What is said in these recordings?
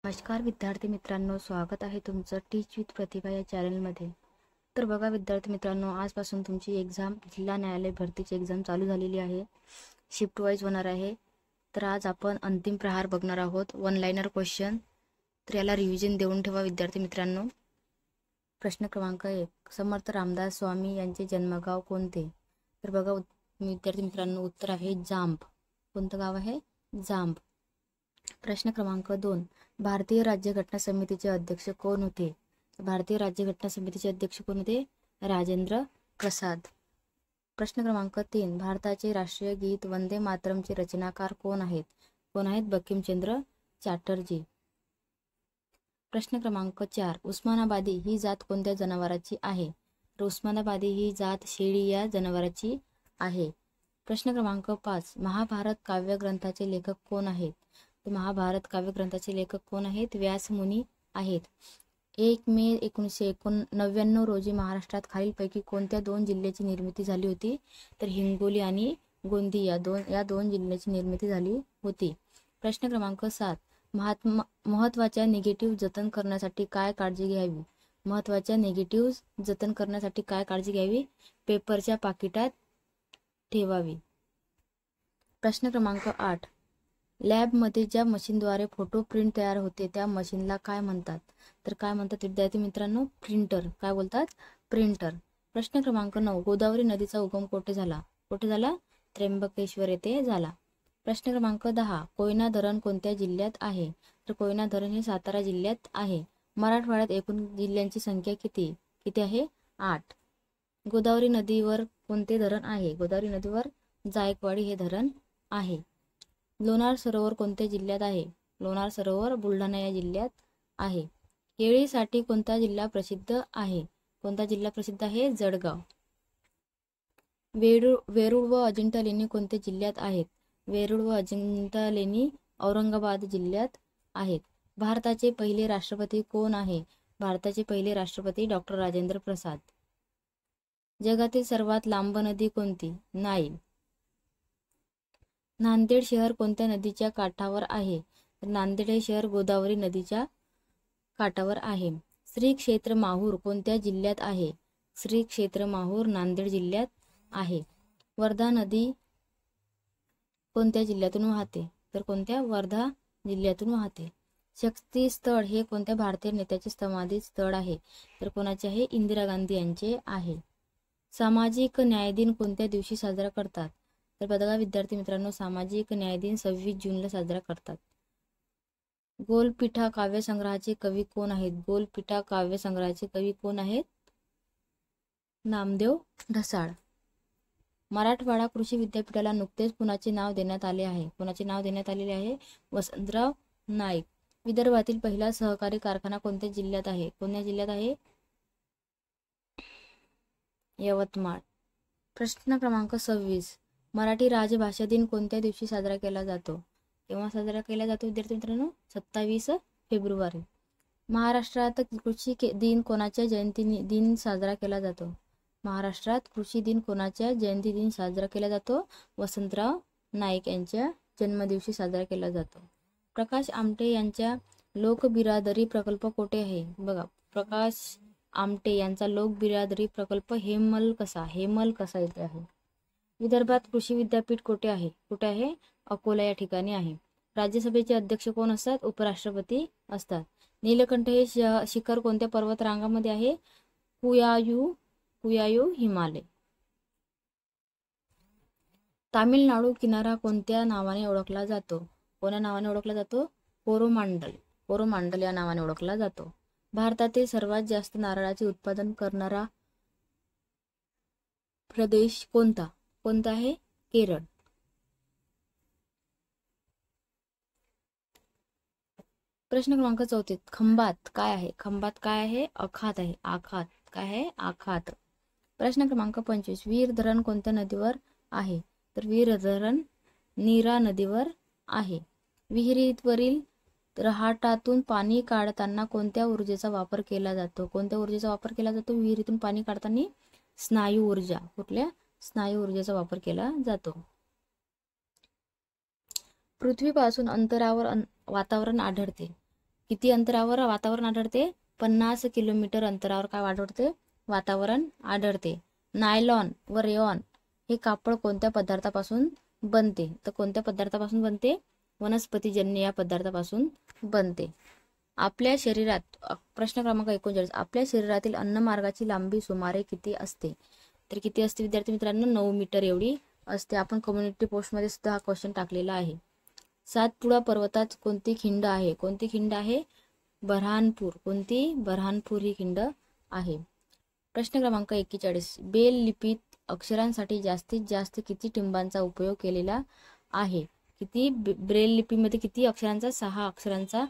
नमस्कार विद्यार्थी मित्रांनो, स्वागत आहे तुमचं टीच विथ प्रतिभा या चॅनलमध्ये। तर बघा विद्यार्थी मित्रांनो, आजपासून तुमची एग्जाम जिल्हा न्यायालय भरतीची एग्जाम चालू झालेली आहे। शिफ्ट वाईज होणार आहे। तर आज आपण अंतिम प्रहार बघणार आहोत, वन लाइनर क्वेश्चन। तर याला रिव्हिजन देऊन ठेवा विद्यार्थी मित्रांनो। प्रश्न क्रमांक 1, समर्थ रामदास स्वामी यांचे जन्मगाव कोणते? तर बघा विद्यार्थी मित्रांनो, उत्तर आहे जांब। कोणतं गाव आहे? जांब। प्रश्न क्रमांक 2, भारतीय राज्यघटना समितीचे अध्यक्ष कोण होते? भारतीय राज्यघटना समितीचे अध्यक्ष कोण होते? राजेंद्र प्रसाद। प्रश्न क्रमांक 3, भारताचे राष्ट्रीय गीत वंदे मातरमचे रचनाकार कोण आहेत? कोण आहेत? बंकिमचंद्र चॅटर्जी। प्रश्न क्रमांक 4, उस्मानाबादी ही जात कोणत्या जनावराची आहे? तर उस्मानाबादी ही जात शेळी या जनावराची आहे। प्रश्न क्रमांक 5, महाभारत काव्यग्रंथाचे लेखक कोण आहेत? महाभारत काव्यग्रंथाचे लेखक कोण आहेत? व्यासमुनी आहेत। 1 मे 1999 रोजी महाराष्ट्रात खालीलपैकी कोणत्या 2 जिल्ह्याची निर्मिती झाली होती? तर हिंगोली आणि गोंदिया या दोन जिल्ह्याची निर्मिती झाली होती। प्रश्न क्रमांक 7, महत्त्वाच्या निगेटिव्ह जतन करण्यासाठी काय काळजी घ्यावी? महत्त्वाच्या निगेटिव्ह जतन करण्यासाठी काय काळजी घ्यावी? पेपरच्या पाकिटात ठेवावी। प्रश्न क्रमांक 8, लॅबमध्ये ज्या मशीनद्वारे फोटो प्रिंट तयार होते त्या मशीनला काय म्हणतात? तर काय म्हणतात विद्यार्थी मित्रांनो? प्रिंटर। काय बोलतात? प्रिंटर। प्रश्न क्रमांक 9, गोदावरी नदीचा उगम कुठे झाला? कुठे झाला? त्र्यंबकेश्वर येथे झाला। प्रश्न क्रमांक 10, कोयना धरण कोणत्या जिल्ह्यात आहे? तर कोयना धरण हे सातारा जिल्ह्यात आहे। मराठवाड्यात एकूण जिल्ह्यांची संख्या किती आहे? 8। गोदावरी नदीवर कोणते धरण आहे? गोदावरी नदीवर जायकवाडी हे धरण आहे। लोणार सरोवर कोणत्या जिल्ह्यात आहे? लोणार सरोवर बुलढाणा या जिल्ह्यात आहे। केळीसाठी कोणता जिल्हा प्रसिद्ध आहे? कोणता जिल्हा प्रसिद्ध आहे? जळगाव। वेरूळ व अजिंठा लेणी कोणत्या जिल्ह्यात आहेत? वेरूळ व अजिंठा लेणी औरंगाबाद जिल्ह्यात आहेत। भारताचे पहिले राष्ट्रपती कोण आहे? भारताचे पहिले राष्ट्रपती डॉक्टर राजेंद्र प्रसाद। जगातील सर्वात लांब नदी कोणती? नाईल। नांदेड शहर कोणत्या नदीच्या काठावर आहे? तर नांदेड हे शहर गोदावरी नदीच्या काठावर आहे। श्री क्षेत्र माहूर कोणत्या जिल्ह्यात आहे? श्री क्षेत्र माहूर नांदेड जिल्ह्यात आहे। वर्धा नदी कोणत्या जिल्ह्यातून वाहते? तर कोणत्या? वर्धा जिल्ह्यातून वाहते। शक्ती स्थळ हे कोणत्या भारतीय नेत्याचे समाधी स्थळ आहे? तर कोणाचे आहे? इंदिरा गांधी यांचे आहे। सामाजिक न्याय दिन कोणत्या दिवशी साजरा करतात? तर बघा विद्यार्थी मित्रांनो, सामाजिक न्याय दिन 26 जूनला साजरा करतात। गोलपीठा काव्यसंग्रहाचे कवी कोण आहेत? गोलपीठा काव्यसंग्रहाचे कवी कोण आहेत? नामदेव ढसाळ। मराठवाडा कृषी विद्यापीठाला नुकतेच कुणाचे नाव देण्यात आले आहे? कुणाचे नाव देण्यात आलेले आहे? वसंतराव नाईक। विदर्भातील पहिला सहकारी कारखाना कोणत्या जिल्ह्यात आहे? कोणत्या जिल्ह्यात आहे? यवतमाळ। प्रश्न क्रमांक 26, मराठी राजभाषा दिन कोणत्या दिवशी साजरा केला जातो? केव्हा साजरा केला जातो विद्यार्थी मित्रांनो? 27 फेब्रुवारी। महाराष्ट्रात कृषी दिन कोणाच्या जयंती दिन साजरा केला जातो? महाराष्ट्रात कृषी दिन कोणाच्या जयंती दिन साजरा केला जातो? वसंतराव नाईक यांच्या जन्मदिवशी साजरा केला जातो। प्रकाश आमटे यांचा लोकबिरादरी प्रकल्प कुठे आहे? बघा, प्रकाश आमटे यांचा लोकबिरादरी प्रकल्प हेमलकसा येथे आहे। विदर्भात कृषी विद्यापीठ कुठे आहे? कुठे आहे? अकोला या ठिकाणी आहे। राज्यसभेचे अध्यक्ष कोण असतात? उपराष्ट्रपती असतात। नीलकंठ हे शिखर कोणत्या पर्वतरांगामध्ये आहे? कुयायू हिमालय। तामिळनाडू किनारा कोणत्या नावाने ओळखला जातो? कोणत्या नावाने ओळखला जातो? कोरोमांडल या नावाने ओळखला जातो। भारतातील सर्वात जास्त नारळाचे उत्पादन करणारा प्रदेश कोणता? कोणता आहे? केरळ। प्रश्न क्रमांक 34, खंभात काय आहे? खंभात काय आहे? आखात आहे। आखात काय आहे? आखात। प्रश्न क्रमांक 25, वीर धरण कोणत्या नदीवर आहे? तर वीर धरण नीरा नदीवर आहे। विहिरीवरील रहाटातून पाणी काढताना कोणत्या ऊर्जेचा वापर केला जातो? कोणत्या ऊर्जेचा वापर केला जातो विहिरीतून पाणी काढताना? स्नायू ऊर्जा। कुठल्या? स्नायू ऊर्जेचा वापर केला जातो। पृथ्वीपासून अंतरावर वातावरण आढळते किती अंतरावर वातावरण आढळते? 50 किलोमीटर अंतरावर काय आढळते? वातावरण आढळते. नायलॉन व रेयॉन हे कापड कोणत्या पदार्थापासून बनते? तर कोणत्या पदार्थापासून बनते? वनस्पतीजन्य या पदार्थापासून बनते. आपल्या शरीरात प्रश्न क्रमांक 39 आपल्या शरीरातील अन्नमार्गाची लांबी सुमारे किती असते? तर किती असते विद्यार्थी मित्रांनो? 9 मीटर एवढी असते. आपण कम्युनिटी पोस्टमध्ये सुद्धा हा क्वेश्चन टाकलेला आहे. सातपुडा पर्वतात कोणती खिंड आहे? कोणती खिंड आहे? बऱ्हाणपूर. कोणती? बऱ्हाणपूर ही खिंड आहे. प्रश्न क्रमांक 41 बेल लिपीत अक्षरांसाठी जास्तीत जास्त किती टिंबांचा उपयोग केलेला आहे? किती? ब्रेल लिपीमध्ये किती अक्षरांचा? 6 अक्षरांचा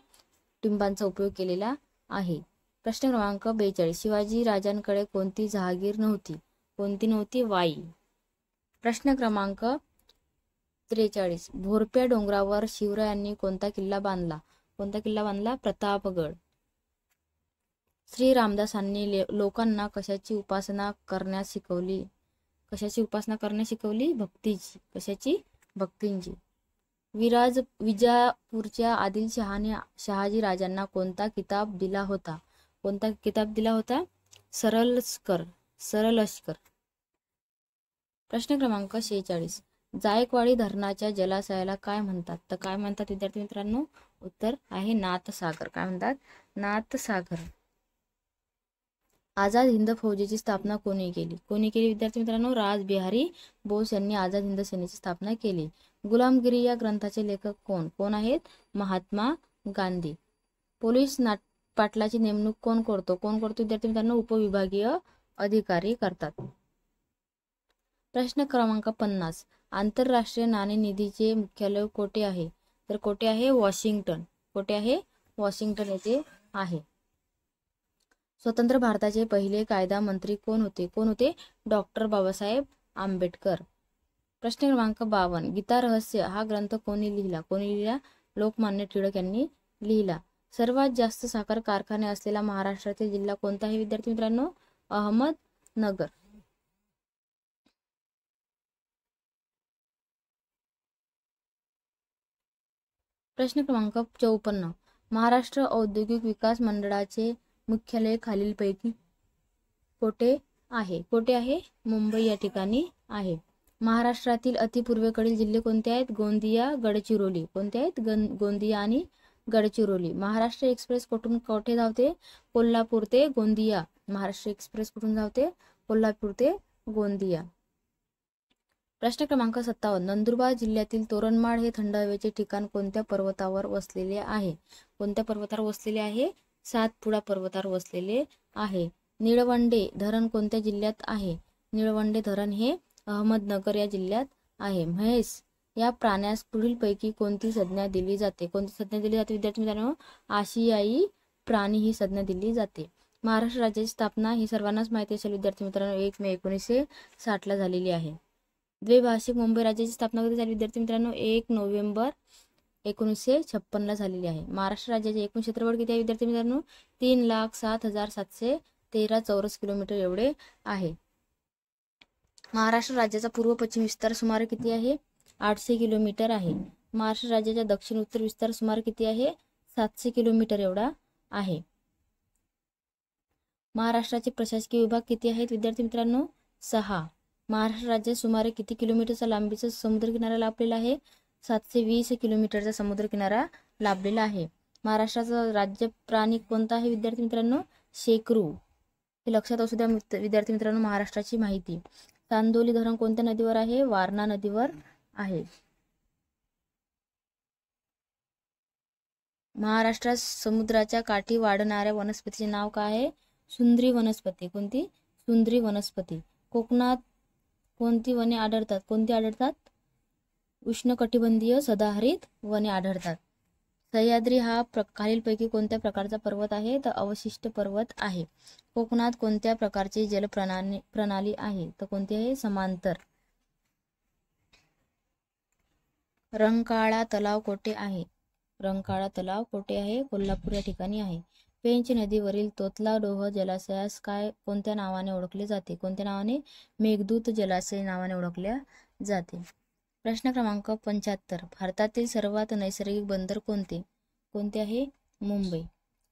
टिंबांचा उपयोग केलेला आहे. प्रश्न क्रमांक 42 शिवाजी राजांकडे कोणती जहागीर नव्हती? कोणती नव्हती? वाई. प्रश्न क्रमांक 43 भोरप्या डोंगरावर शिवरायांनी कोणता किल्ला बांधला? कोणता किल्ला बांधला? प्रतापगड. श्री रामदासांनी लोकांना कशाची उपासना करण्यास शिकवली? कशाची उपासना करण्यास शिकवली? भक्तीची. कशाची? भक्तींची. विजापूरच्या आदिलशहाने शहाजी राजांना कोणता किताब दिला होता? कोणता किताब दिला होता? सरलस्कर. सरलस्कर. प्रश्न क्रमांक 46 जायकवाडी धरणाच्या जलाशयाला काय म्हणतात? तर काय म्हणतात विद्यार्थी मित्रांनो? उत्तर आहे नाथसागर. काय म्हणतात? नाथसागर. आझाद हिंद फौजेची स्थापना कोणी केली? कोणी केली विद्यार्थी मित्रांनो? रासबिहारी बोस यांनी आझाद हिंद सेनेची स्थापना केली. गुलामगिरी या ग्रंथाचे लेखक कोण? कोण आहेत? महात्मा गांधी. पोलीस पाटलाची नेमणूक कोण करतो? कोण करतो विद्यार्थी मित्रांनो? उपविभागीय अधिकारी करतात. प्रश्न क्रमांक 50 आंतरराष्ट्रीय नाणेनिधीचे मुख्यालय कोठे आहे? तर कोठे आहे? वॉशिंग्टन. कोठे आहे? वॉशिंग्टन येथे आहे. स्वतंत्र भारताचे पहिले कायदा मंत्री कोण होते? कोण होते? डॉक्टर बाबासाहेब आंबेडकर. प्रश्न क्रमांक 52 गीता रहस्य हा ग्रंथ कोणी लिहिला? कोणी लिहिला? लोकमान्य टिळक यांनी लिहिला. सर्वात जास्त साखर कारखाने असलेला महाराष्ट्रातील जिल्हा कोणता आहे विद्यार्थी मित्रांनो? अहमदनगर. प्रश्न क्रमांक 54 महाराष्ट्र औद्योगिक विकास मंडळाचे मुख्यालय खालीलपैकी कोठे आहे? कोठे आहे? मुंबई या ठिकाणी आहे. महाराष्ट्रातील अतिपूर्वेकडील जिल्हे कोणते आहेत? गोंदिया, गडचिरोली. कोणते आहेत? गोंदिया आणि गडचिरोली. महाराष्ट्र एक्सप्रेस कुठून कोठे धावते? कोल्हापूर ते गोंदिया. महाराष्ट्र एक्सप्रेस कुठून धावते? कोल्हापूर ते गोंदिया. प्रश्न क्रमांक 57 नंदुरबार जिल्ह्यातील तोरणमाळ हे थंड हवेचे ठिकाण कोणत्या पर्वतावर वसलेले आहे? कोणत्या पर्वतावर वसलेले आहे? सातपुडा पर्वतावर वसलेले आहे. निळवंडे धरण कोणत्या जिल्ह्यात आहे? निळवंडे धरण हे अहमदनगर या जिल्ह्यात आहे. म्हैस या प्राण्यास पुढीलपैकी कोणती संज्ञा दिली जाते? कोणती संज्ञा दिली जाते विद्यार्थी मित्रांनो? आशियाई प्राणी ही संज्ञा दिली जाते. महाराष्ट्र राज्याची स्थापना ही सर्वांनाच माहिती असेल विद्यार्थी मित्रांनो 1 मे 1960 ला झालेली आहे. द्विभाषिक मुंबई राज्याची स्थापना कधी झाली विद्यार्थी मित्रांनो? 1 नोव्हेंबर 1956 ला झालेली आहे. महाराष्ट्र राज्याचे एकूण क्षेत्रफळ किती आहे विद्यार्थी मित्रांनो? 3,07,713 चौरस किलोमीटर एवढे आहे. महाराष्ट्र राज्याचा पूर्व पश्चिम विस्तार सुमारे किती आहे? 800 किलोमीटर आहे. महाराष्ट्र राज्याचा दक्षिण उत्तर विस्तार सुमारे किती आहे? 700 किलोमीटर एवढा आहे. महाराष्ट्राचे प्रशासकीय विभाग किती आहेत विद्यार्थी मित्रांनो? 6. महाराष्ट्र राज्यात सुमारे किती किलोमीटरचा लांबीचा समुद्रकिनारा लाभलेला आहे? 720 किलोमीटरचा समुद्रकिनारा लाभलेला आहे. महाराष्ट्राचा राज्य प्राणी कोणता आहे विद्यार्थी मित्रांनो? शेकरू. हे लक्षात असू द्या विद्यार्थी मित्रांनो महाराष्ट्राची माहिती. चांदोली धरण कोणत्या नदीवर आहे? वारणा नदीवर आहे. महाराष्ट्रात समुद्राच्या काठी वाढणाऱ्या वनस्पतीचे नाव काय आहे? सुंद्री वनस्पती. कोणती? सुंद्री वनस्पती. कोकणात कोणती वने आढळतात? कोणती आढळतात? उष्णकटिबंधीय सदाहरित वने आढळतात. सह्याद्री हा खालीलपैकी कोणत्या प्रकारचा पर्वत आहे? तर अवशिष्ट पर्वत आहे. कोकणात कोणत्या प्रकारची जलप्रणाली आहे? तर कोणती आहे? समांतर. रंकाळा तलाव कोठे आहे? रंकाळा तलाव कोठे आहे? कोल्हापूर या ठिकाणी आहे. पेंच नदीवरील तोतलाडोह जलाशयास कोणत्या नावाने ओळखले जाते? कोणत्या नावाने? मेघदूत जलाशय नावाने ओळखल्या जाते. प्रश्न क्रमांक 75 भारतातील सर्वात नैसर्गिक बंदर कोणते? कोणते आहे? मुंबई.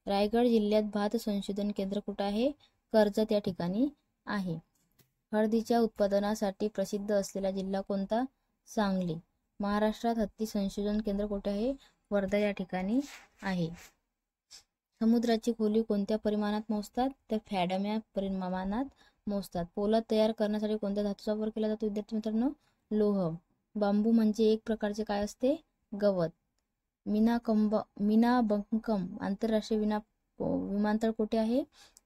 रायगड जिल्ह्यात भात संशोधन केंद्र कुठं आहे? कर्जत या ठिकाणी आहे. हळदीच्या उत्पादनासाठी प्रसिद्ध असलेला जिल्हा कोणता? सांगली. महाराष्ट्रात हत्ती संशोधन केंद्र कुठे आहे? वर्धा या ठिकाणी आहे. समुद्राची खोली कोणत्या परिमाणात मोजतात? तर फॅडम या परिमाणात मोजतात. पोलाद तयार करण्यासाठी कोणत्या धातूचा वापर केला जातो विद्यार्थी मित्रांनो? लोह. बांबू म्हणजे एक प्रकारचे काय असते? गवत. मीनाबंकम आंतरराष्ट्रीय विमानतळ कुठे आहे?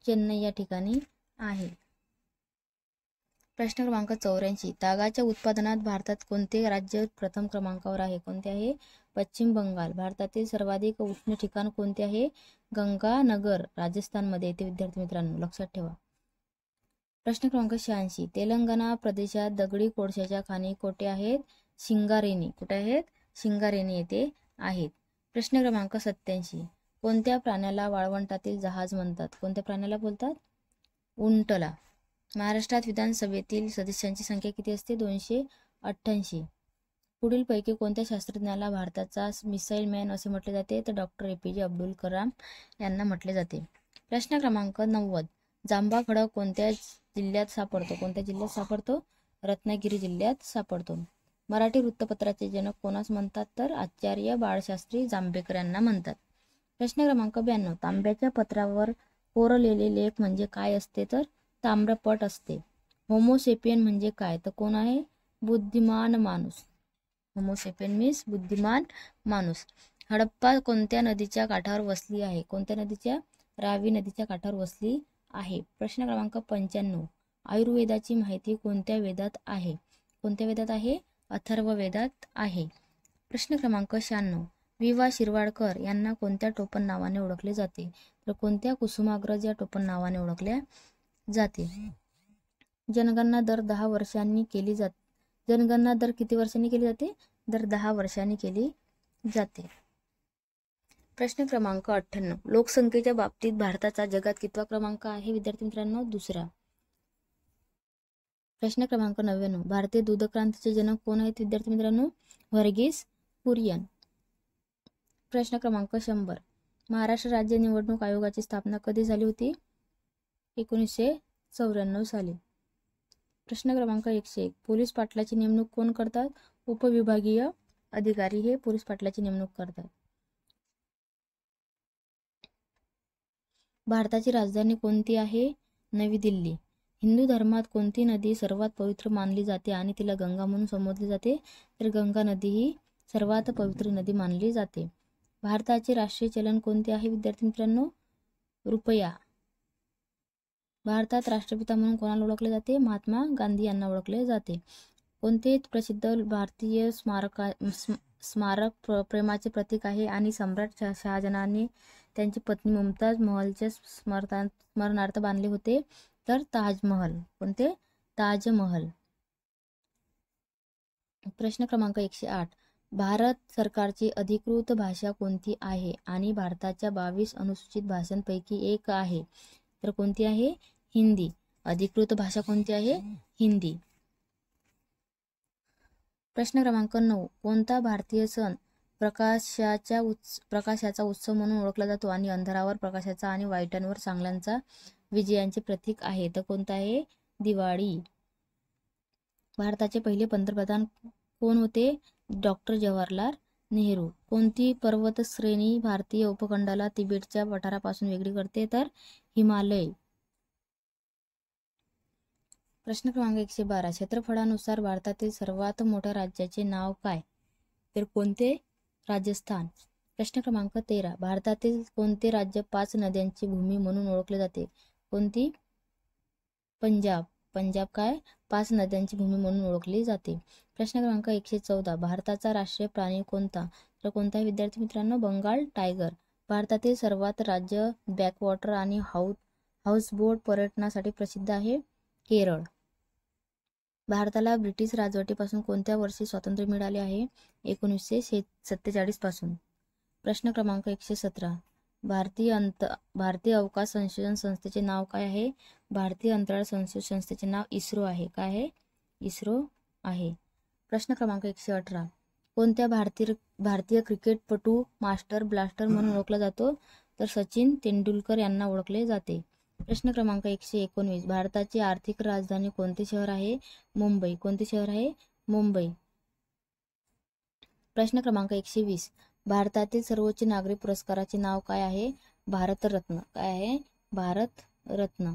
चेन्नई या ठिकाणी आहे. प्रश्न क्रमांक 84. तागाच्या उत्पादनात भारतात कोणते राज्य प्रथम क्रमांकावर आहे? कोणते आहे? पश्चिम बंगाल. भारतातील सर्वाधिक उष्ण ठिकाण कोणते आहे? गंगानगर राजस्थानमध्ये येते विद्यार्थी मित्रांनो, लक्षात ठेवा. प्रश्न क्रमांक 86. तेलंगणा प्रदेशात दगडी कोळशाच्या खाणी कोठे आहेत? शिंगारेनी. कुठे आहेत? शिंगारेनी येथे आहेत. प्रश्न क्रमांक 87. कोणत्या प्राण्याला वाळवंटातील जहाज म्हणतात? कोणत्या प्राण्याला बोलतात? उंटला. महाराष्ट्रात विधानसभेतील सदस्यांची संख्या किती असते? 288. पुढील पैकी कोणत्या शास्त्रज्ञाला भारताचा मिसाईल मॅन असे म्हटले जाते? तर डॉक्टर APJ अब्दुल कलाम यांना म्हटले जाते. प्रश्न क्रमांक 90. जांभा खडक कोणत्या जिल्ह्यात सापडतो? कोणत्या जिल्ह्यात सापडतो? रत्नागिरी जिल्ह्यात सापडतो. मराठी वृत्तपत्राचे जनक कोणास म्हणतात? तर आचार्य बाळशास्त्री जांभेकर यांना म्हणतात. प्रश्न क्रमांक 92. तांब्याच्या पत्रावर कोरलेले लेख म्हणजे काय असते? तर ताम्रपट असते. होमोसेपियन म्हणजे काय? तर कोण आहे? बुद्धिमान माणूस. होमोसेपियन मीन्स बुद्धिमान माणूस. हडप्पा कोणत्या नदीच्या काठावर वसली आहे? कोणत्या नदीच्या? रावी नदीच्या काठावर वसली आहे. प्रश्न क्रमांक 95. आयुर्वेदाची माहिती कोणत्या वेदात आहे? कोणत्या वेदात आहे? अथर्ववेदात आहे. प्रश्न क्रमांक 96. वि.वा. शिरवाडकर यांना कोणत्या टोपण नावाने ओळखले जाते? तर कोणत्या कुसुमाग्रज या टोपण नावाने ओळखल्या जाते. जनगणना दर 10 वर्षांनी केली जाते. जनगणना दर किती वर्षांनी केली जाते? दर 10 वर्षांनी केली जाते. प्रश्न क्रमांक 98. लोकसंख्येच्या बाबतीत भारताचा जगात कितवा क्रमांक आहे विद्यार्थी मित्रांनो? दुसरा. प्रश्न क्रमांक 99. भारतीय दूध क्रांतीचे जनक कोण आहेत विद्यार्थी मित्रांनो? व्हर्गीस कुरियन. प्रश्न क्रमांक 100. महाराष्ट्र राज्य निवडणूक आयोगाची स्थापना कधी झाली होती? 1994 साली. प्रश्न क्रमांक 101. पोलीस पाटलाची नेमणूक कोण करतात? उपविभागीय अधिकारी हे पोलीस पाटलाची नेमणूक करतात. भारताची राजधानी कोणती आहे? नवी दिल्ली. हिंदू धर्मात कोणती नदी सर्वात पवित्र मानली जाते आणि तिला गंगा म्हणून संबोधले जाते? तर गंगा नदी ही सर्वात पवित्र नदी मानली जाते. भारताचे राष्ट्रीय चलन कोणते आहे विद्यार्थी मित्रांनो? रुपया. भारतात राष्ट्रपिता म्हणून कोणाला ओळखले जाते? महात्मा गांधी यांना ओळखले जाते. कोणते प्रसिद्ध भारतीय स्मारक प्रेमाचे प्रतीक आहे आणि सम्राट शहाजहानने त्यांची पत्नी मुमताज महलच्या स्मरणार्थ बांधले होते? तर ताजमहल. कोणते? ताजमहल. प्रश्न क्रमांक 108. भारत सरकारची अधिकृत भाषा कोणती आहे आणि भारताच्या 22 अनुसूचित भाषांपैकी एक आहे? तर कोणती आहे? हिंदी. अधिकृत भाषा कोणती आहे? हिंदी. प्रश्न क्रमांक 9. कोणता भारतीय सण प्रकाशाचा उत्सव म्हणून ओळखला जातो आणि अंधारावर प्रकाशाचा आणि वाईटांवर चांगल्याचा विजयांचे प्रतीक आहे? तर कोणता आहे? दिवाळी. भारताचे पहिले पंतप्रधान कोण होते? डॉक्टर जवाहरलाल नेहरू. कोणती पर्वत श्रेणी भारतीय उपखंडाला तिबेटच्या पठारापासून वेगळी करते? तर हिमालय. प्रश्न क्रमांक 112. क्षेत्रफळानुसार भारतातील सर्वात मोठ्या राज्याचे नाव काय? तर कोणते? राजस्थान. प्रश्न क्रमांक 13. भारतातील कोणते राज्य 5 नद्यांची भूमी म्हणून ओळखले जाते? कोणती? पंजाब. पंजाब काय? 5 नद्यांची भूमी म्हणून ओळखली जाते. प्रश्न क्रमांक 114. भारताचा राष्ट्रीय प्राणी कोणता? तर कोणता विद्यार्थी मित्रांनो? बंगाल टायगर. भारतातील सर्वात राज्य बॅकवॉटर आणि हाऊसबोट पर्यटनासाठी प्रसिद्ध आहे? केरळ. भारताला ब्रिटिश राजवटीपासून कोणत्या वर्षी स्वातंत्र्य मिळाले आहे? 1947 पासून. प्रश्न क्रमांक 117. भारतीय अवकाश संशोधन संस्थेचे नाव काय आहे? भारतीय अंतराळ संशोधन संस्थेचे नाव इस्रो आहे. काय आहे? इस्रो आहे. प्रश्न क्रमांक 118. कोणत्या भारतीय क्रिकेटपटू मास्टर ब्लास्टर म्हणून ओळखला जातो, तर सचिन तेंडुलकर यांना ओळखले जाते. प्रश्न क्रमांक 119. भारताची आर्थिक राजधानी कोणते शहर आहे? मुंबई. कोणते शहर आहे? मुंबई. प्रश्न क्रमांक 120. भारतातील सर्वोच्च नागरी पुरस्काराचे नाव काय आहे? भारतरत्न. काय आहे? भारतरत्न.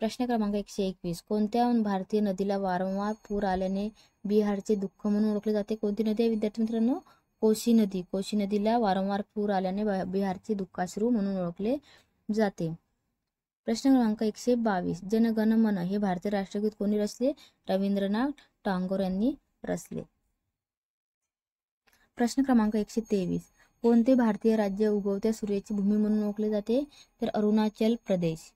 प्रश्न क्रमांक 121. कोणत्या भारतीय नदीला वारंवार पूर आल्याने बिहारचे दुःख म्हणून ओळखले जाते? कोणती नदी आहे विद्यार्थी मित्रांनो? कोशी नदी. कोशी नदीला वारंवार पूर आल्याने बिहारचे दुःखाश्रू म्हणून ओळखले जाते. प्रश्न क्रमांक 122. जन गण मन हे भारतीय राष्ट्रगीत कोणी रचले? रवींद्रनाथ टागोर यांनी रचले. प्रश्न क्रमांक 123. कोणते भारतीय राज्य उगवत्या सूर्याची भूमी म्हणून ओळखले जाते? तर अरुणाचल प्रदेश.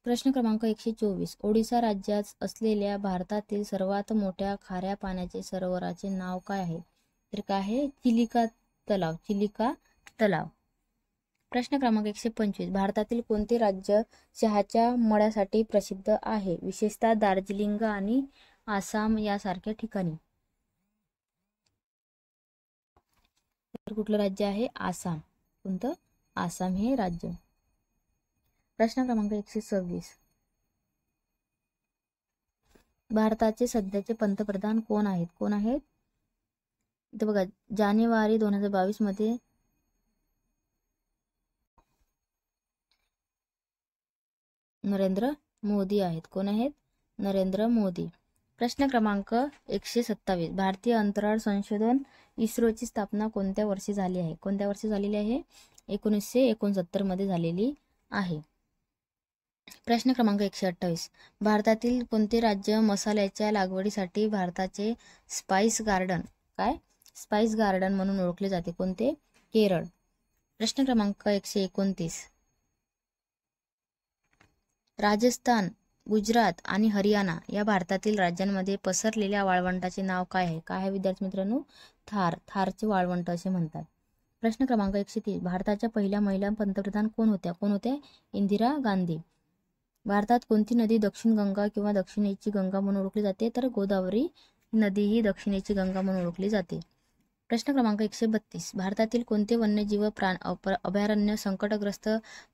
प्रश्न क्रमांक 124. ओडिशा राज्यात असलेल्या भारतातील सर्वात मोठ्या खाऱ्या पाण्याचे सरोवराचे नाव काय आहे? तर काय आहे? चिलिका तलाव. चिलिका तलाव. प्रश्न क्रमांक 125. भारतातील कोणते राज्य चहाच्या मळ्यासाठी प्रसिद्ध आहे? विशेषतः दार्जिलिंग आणि आसाम यासारख्या ठिकाणी. तर कुठलं राज्य आहे? आसाम. कोणतं? आसाम हे राज्य. प्रश्न क्रमांक 126. भारताचे सध्याचे पंतप्रधान कोण आहेत? कोण आहेत? इथे बघा, जानेवारी 2022 मध्ये नरेंद्र मोदी आहेत. कोण आहेत? नरेंद्र मोदी. प्रश्न क्रमांक 127. भारतीय अंतराळ संशोधन इस्रोची स्थापना कोणत्या वर्षी झाली आहे? कोणत्या वर्षी झालेली आहे? 1969 मध्ये झालेली आहे. प्रश्न क्रमांक 128. भारतातील कोणते राज्य मसाल्याच्या लागवडीसाठी भारताचे स्पाइस गार्डन काय? स्पाइस गार्डन म्हणून ओळखले जाते? कोणते? केरळ. प्रश्न क्रमांक 129. राजस्थान, गुजरात आणि हरियाणा या भारतातील राज्यांमध्ये पसरलेल्या वाळवंटाचे नाव काय आहे? काय आहे विद्यार्थी मित्रांनो? थार. थारचे वाळवंट असे म्हणतात. प्रश्न क्रमांक 130. भारताच्या पहिल्या महिला पंतप्रधान कोण होत्या? कोण होत्या? इंदिरा गांधी. भारतात कोणती नदी दक्षिण गंगा किंवा दक्षिणेची गंगा म्हणून ओळखली जाते? तर गोदावरी नदी ही दक्षिणेची गंगा म्हणून ओळखली जाते. प्रश्न क्रमांक 132. भारतातील कोणते वन्यजीव अभयारण्य संकटग्रस्त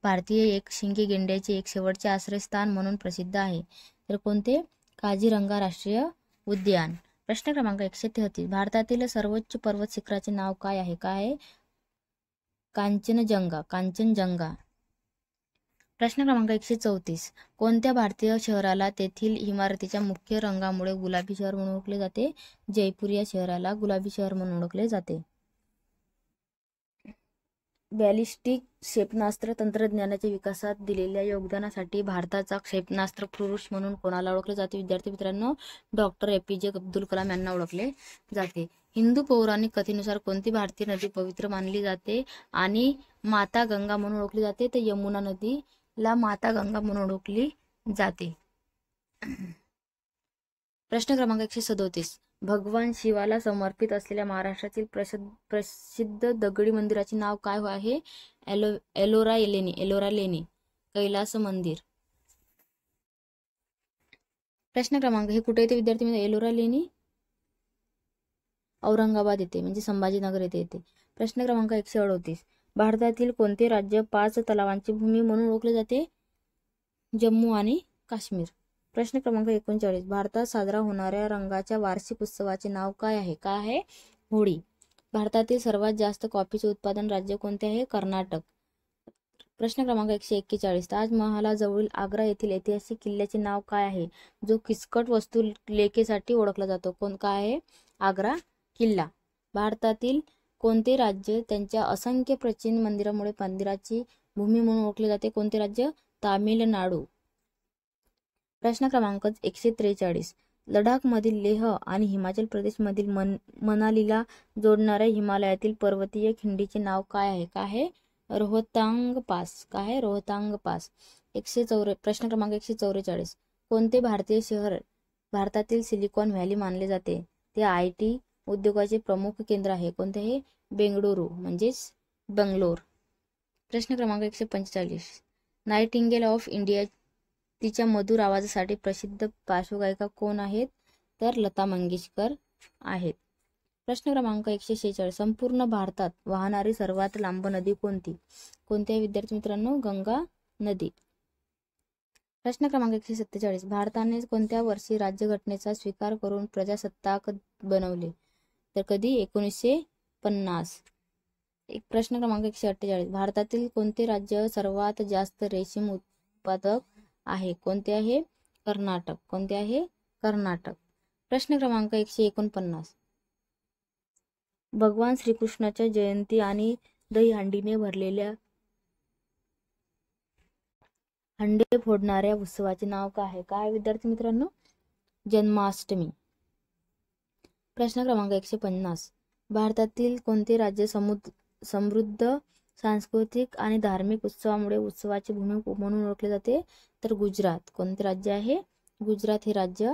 भारतीय एकशिंगी गेंड्याचे एक शेवटचे आश्रयस्थान म्हणून प्रसिद्ध आहे? तर कोणते? काझीरंगा राष्ट्रीय उद्यान. प्रश्न क्रमांक 133. भारतातील सर्वोच्च पर्वत शिखराचे नाव काय आहे? काय आहे? कांचनजंगा. कांचनजंगा. प्रश्न क्रमांक 134. कोणत्या भारतीय शहराला तेथील इमारतीच्या मुख्य रंगामुळे गुलाबी शहर म्हणून ओळखले जाते? जयपूर या शहराला गुलाबी शहर म्हणून ओळखले जाते. बॅलिस्टिक क्षेपणास्त्र तंत्रज्ञानाच्या विकासात दिलेल्या योगदानासाठी भारताचा क्षेपणास्त्र पुरुष म्हणून कोणाला ओळखले जाते? विद्यार्थी मित्रांनो, डॉक्टर APJ अब्दुल कलाम यांना ओळखले जाते. हिंदू पौराणिक कथेनुसार कोणती भारतीय नदी पवित्र मानली जाते आणि माता गंगा म्हणून ओळखली जाते? तर यमुना नदीला माता गंगा म्हणून ओळखली जाते. प्रश्न क्रमांक 137. भगवान शिवाला समर्पित असलेल्या महाराष्ट्रातील प्रसिद्ध दगडी मंदिराचे नाव काय आहे? एलोरा लेणी. एलोरा लेणी. कैलास मंदिर. प्रश्न क्रमांक हे कुठे येते विद्यार्थी मित्र? एलोरा लेणी औरंगाबाद येते, म्हणजे संभाजीनगर येथे येते. प्रश्न क्रमांक 138. भारतातील कोणते राज्य 5 तलावांची भूमी म्हणून ओळखले जाते? जम्मू आणि काश्मीर. प्रश्न क्रमांक 39. भारतात साजरा होणाऱ्या रंगाच्या वार्षिक उत्सवाचे नाव काय आहे? काय आहे? होळी. भारतातील सर्वात जास्त कॉफीचे उत्पादन राज्य कोणते आहे? कर्नाटक. प्रश्न क्रमांक 141. ताजमहालाजवळील आग्रा येथील ऐतिहासिक किल्ल्याचे नाव काय आहे, जो किचकट वास्तुलेखेसाठी ओळखला जातो? काय आहे? आग्रा किल्ला. भारतातील कोणते राज्य त्यांच्या असंख्य प्राचीन मंदिरामुळे मंदिराची भूमी म्हणून ओळखले जाते? कोणते राज्य? तामिळनाडू. प्रश्न क्रमांक 143. लडाखमधील लेह आणि हिमाचल प्रदेशमधील मनालीला जोडणाऱ्या हिमालयातील पर्वतीय खिंडीचे नाव काय आहे? काय आहे? रोहतांग पास. काय आहे? रोहतांग पास. प्रश्न क्रमांक 144. कोणते भारतीय शहर भारतातील सिलिकॉन व्हॅली मानले जाते? ते IT उद्योगाचे प्रमुख केंद्र आहे. कोणते आहे? बेंगळुरू म्हणजेच बंगलोर. प्रश्न क्रमांक 145. नाइटिंगेल ऑफ इंडिया तिच्या मधुर आवाजासाठी प्रसिद्ध पार्श्वगायिका कोण आहेत? तर लता मंगेशकर आहेत. प्रश्न क्रमांक 146. संपूर्ण भारतात वाहणारी सर्वात लांब नदी कोणती? कोणत्या विद्यार्थी मित्रांनो? गंगा नदी. प्रश्न क्रमांक 147. भारताने कोणत्या वर्षी राज्यघटनेचा स्वीकार करून प्रजासत्ताक बनवले? तर कधी? 1950. प्रश्न क्रमांक 148. भारतातील कोणते राज्य सर्वात जास्त रेशीम उत्पादक आहे? कोणते आहे? कर्नाटक. कोणते आहे? कर्नाटक. प्रश्न क्रमांक 149. भगवान श्रीकृष्णाच्या जयंती आणि दहीहंडीने भरलेल्या हंडे फोडणाऱ्या उत्सवाचे नाव काय आहे? काय विद्यार्थी मित्रांनो? जन्माष्टमी. प्रश्न क्रमांक 150. भारतातील कोणते राज्य समृद्ध सांस्कृतिक आणि धार्मिक उत्सवामुळे उत्सवाची भूमी म्हणून ओळखले जाते? तर गुजरात. कोणते राज्य आहे? गुजरात हे राज्य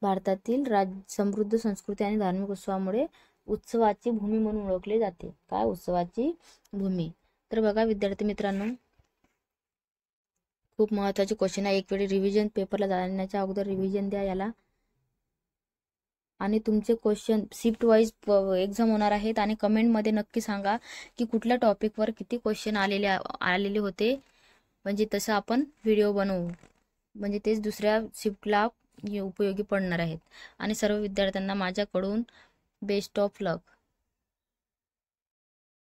भारतातील समृद्ध संस्कृती आणि धार्मिक उत्सवामुळे उत्सवाची भूमी म्हणून ओळखले जाते. काय? उत्सवाची भूमी. तर बघा विद्यार्थी मित्रांनो, खूप महत्त्वाचे क्वेश्चन आहे. एक वेळी रिव्हिजन पेपरला जाण्याच्या अगोदर रिव्हिजन द्या याला. आणि तुमचे क्वेश्चन शिफ्ट वाईज एक्झाम होणार आहेत. आणि कमेंटमध्ये नक्की सांगा की कुठल्या टॉपिकवर किती क्वेश्चन आलेले होते, म्हणजे तसं आपण व्हिडिओ बनवू, म्हणजे तेच दुसऱ्या शिफ्टला उपयोगी पडणार आहेत. आणि सर्व विद्यार्थ्यांना माझ्याकडून बेस्ट ऑफ लक.